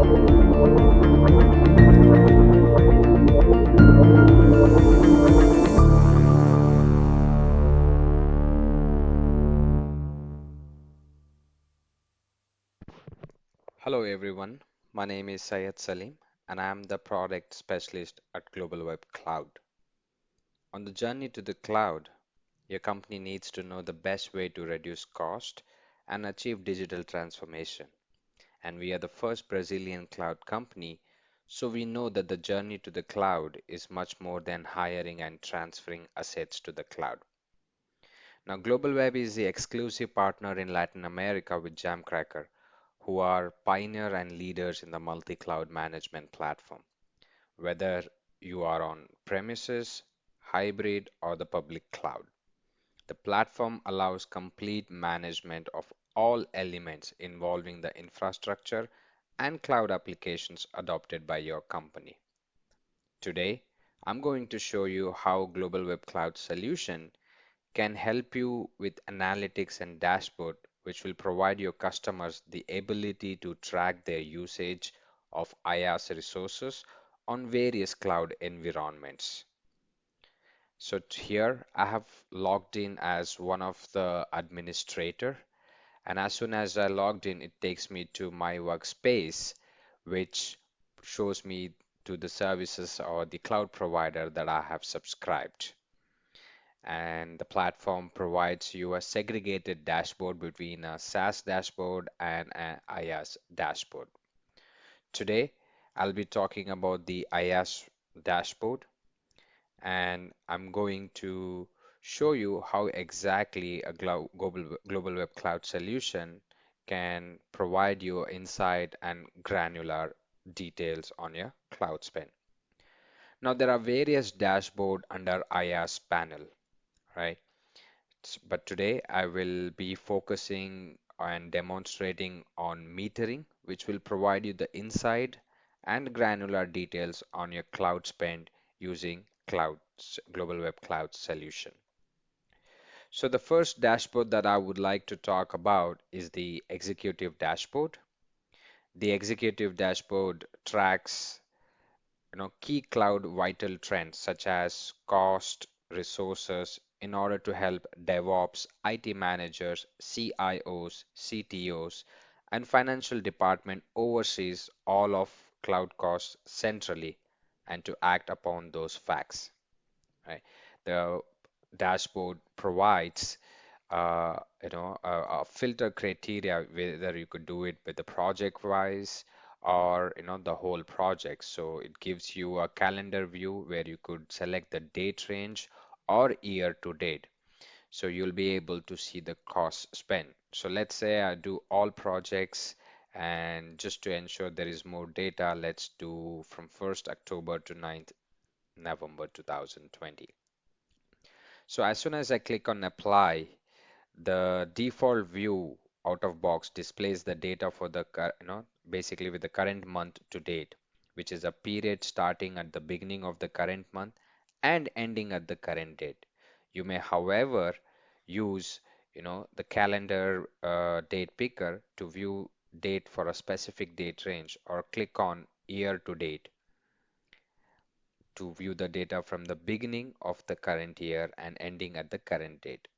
Hello everyone, my name is Syed Salim and I am the product specialist at Global Web Cloud. On the journey to the cloud, your company needs to know the best way to reduce cost and achieve digital transformation. And we are the first Brazilian cloud company, so we know that the journey to the cloud is much more than hiring and transferring assets to the cloud. Now, Global Web is the exclusive partner in Latin America with Jamcracker, who are pioneer and leaders in the multi-cloud management platform. Whether you are on premises, hybrid, or the public cloud, the platform allows complete management of all elements involving the infrastructure and cloud applications adopted by your company. Today, I'm going to show you how Global Web Cloud Solution can help you with analytics and dashboard, which will provide your customers the ability to track their usage of IaaS resources on various cloud environments. So here I have logged in as one of the administrator, and as soon as I logged in, it takes me to my workspace, which shows me to the services or the cloud provider that I have subscribed. And the platform provides you a segregated dashboard between a SaaS dashboard and an IaaS dashboard. Today, I'll be talking about the IaaS dashboard, and I'm going to show you how exactly a global web cloud solution can provide you insight and granular details on your cloud spend. Now, there are various dashboard under IaaS panel, right? But today I will be focusing and demonstrating on metering, which will provide you the insight and granular details on your cloud spend using Global Web Cloud solution. So the first dashboard that I would like to talk about is the executive dashboard. The executive dashboard tracks key cloud vital trends such as cost, resources in order to help DevOps, IT managers, CIOs, CTOs, and financial department oversees all of cloud costs centrally and to act upon those facts. Right? The dashboard provides a filter criteria whether you could do it with the project wise or the whole project. So it gives you a calendar view where you could select the date range or year to date. So you'll be able to see the cost spent. So let's say I do all projects, and just to ensure there is more data, let's do from 1st October to 9th November 2020. So as soon as I click on apply, the default view out of box displays the data for the basically with the current month to date, which is a period starting at the beginning of the current month and ending at the current date. You may, however, use the calendar date picker to view date for a specific date range, or click on year to date to view the data from the beginning of the current year and ending at the current date.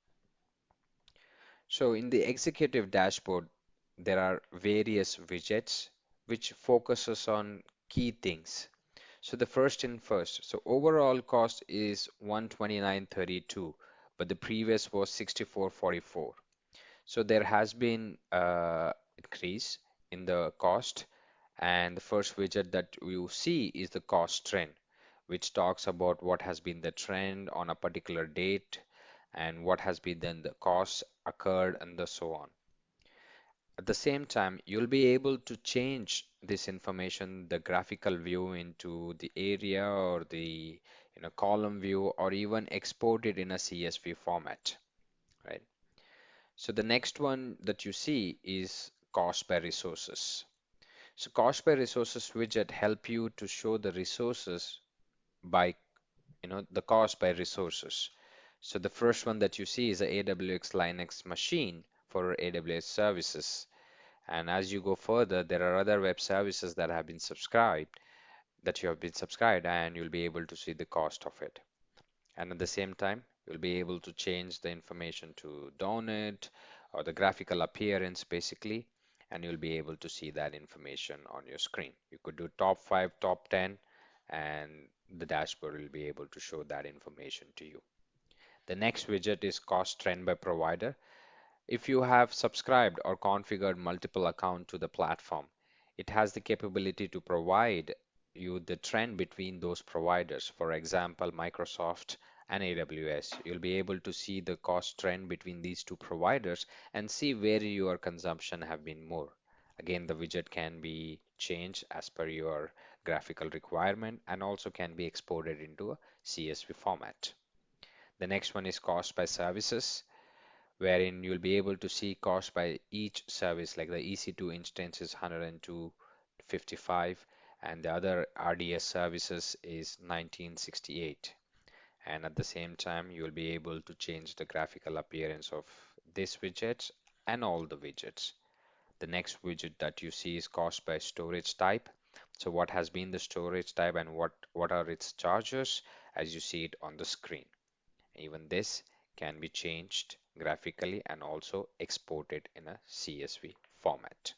So in the executive dashboard, there are various widgets which focuses on key things. So the first in first, so overall cost is 129.32, but the previous was 64.44. So there has been increase in the cost, and the first widget that you see is the cost trend, which talks about what has been the trend on a particular date and what has been then the cost occurred and so on. At the same time, you'll be able to change this information, the graphical view, into the area or the column view, or even export it in a CSV format, right? So the next one that you see is cost by resources. So cost by resources widget help you to show the resources by the cost by resources. So the first one that you see is a AWS Linux machine for AWS services. And as you go further, there are other web services that you have been subscribed, and you'll be able to see the cost of it. And at the same time, you'll be able to change the information to donut or the graphical appearance basically, and you'll be able to see that information on your screen. You could do top 5, top 10, and the dashboard will be able to show that information to you. The next widget is cost trend by provider. If you have subscribed or configured multiple accounts to the platform, it has the capability to provide you the trend between those providers. For example, Microsoft and AWS. You'll be able to see the cost trend between these two providers and see where your consumption have been more. Again, the widget can be changed as per your graphical requirement and also can be exported into a CSV format. The next one is cost by services, wherein you'll be able to see cost by each service, like the EC2 instance is 102.55 and the other RDS services is 1968. And at the same time, you'll be able to change the graphical appearance of this widget and all the widgets. The next widget that you see is cost by storage type. So what has been the storage type and what are its charges as you see it on the screen. Even this can be changed graphically and also exported in a CSV format.